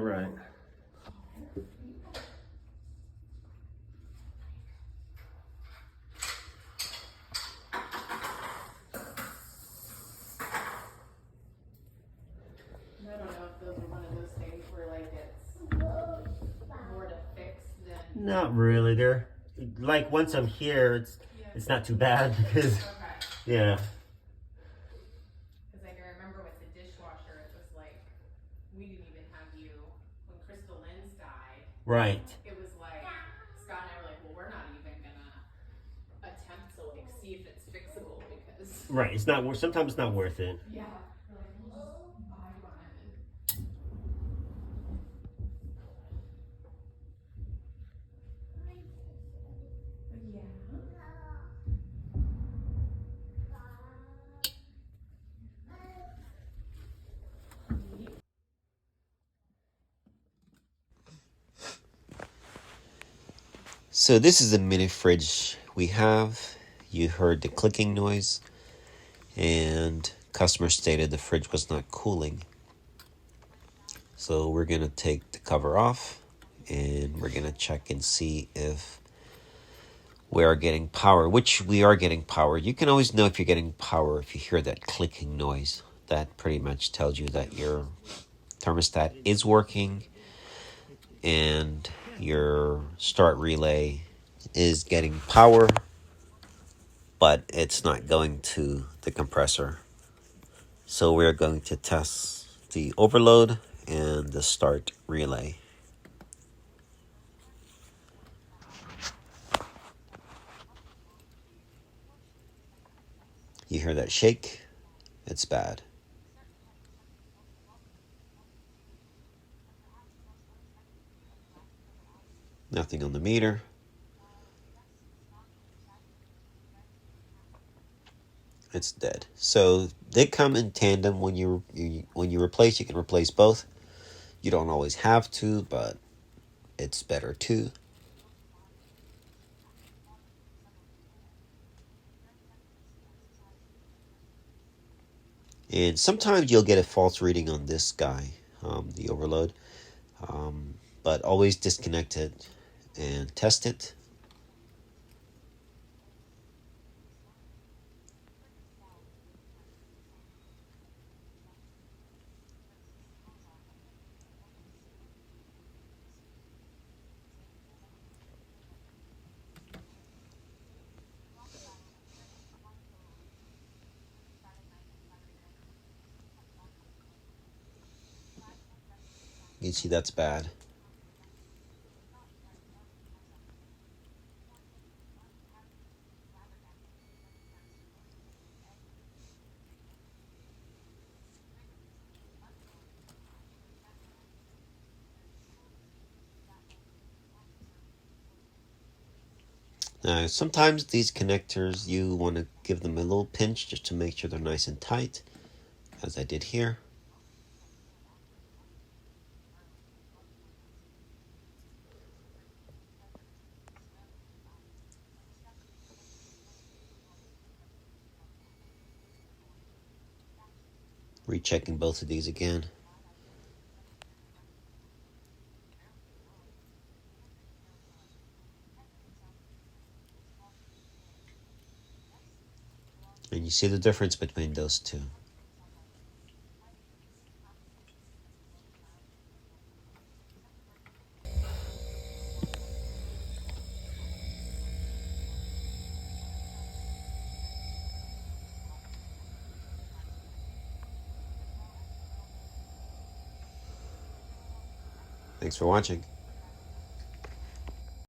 Right. I don't know if those are one of those things where like it's more to fix than. Not really. They're like once I'm here, it's not too bad because Okay. yeah. Because like I remember with the dishwasher, it was like we didn't even have you when Crystal Lynn's died. Right. It was like Scott and I were like, well, we're not even gonna attempt to like see if it's fixable because. Right. It's not. Sometimes it's not worth it. Yeah. We're like, we'll just buy one and. Yeah. So this is the mini fridge we have. You heard the clicking noise, and customer stated the fridge was not cooling. So we're gonna take the cover off, and we're gonna check and see if we are getting power, which we are getting power. You can always know if you're getting power if you hear that clicking noise. That pretty much tells you that your thermostat is working and your start relay is getting power, but it's not going to the compressor. So we're going to test the overload and the start relay. You hear that shake? It's bad. Nothing on the meter. It's dead. So they come in tandem. When you replace, you can replace both. You don't always have to, but it's better too. And sometimes you'll get a false reading on this guy, the overload. But always disconnect it and test it. You can see that's bad. Now, sometimes these connectors, you want to give them a little pinch just to make sure they're nice and tight, as I did here. Rechecking both of these again. And you see the difference between those two. Thanks for watching.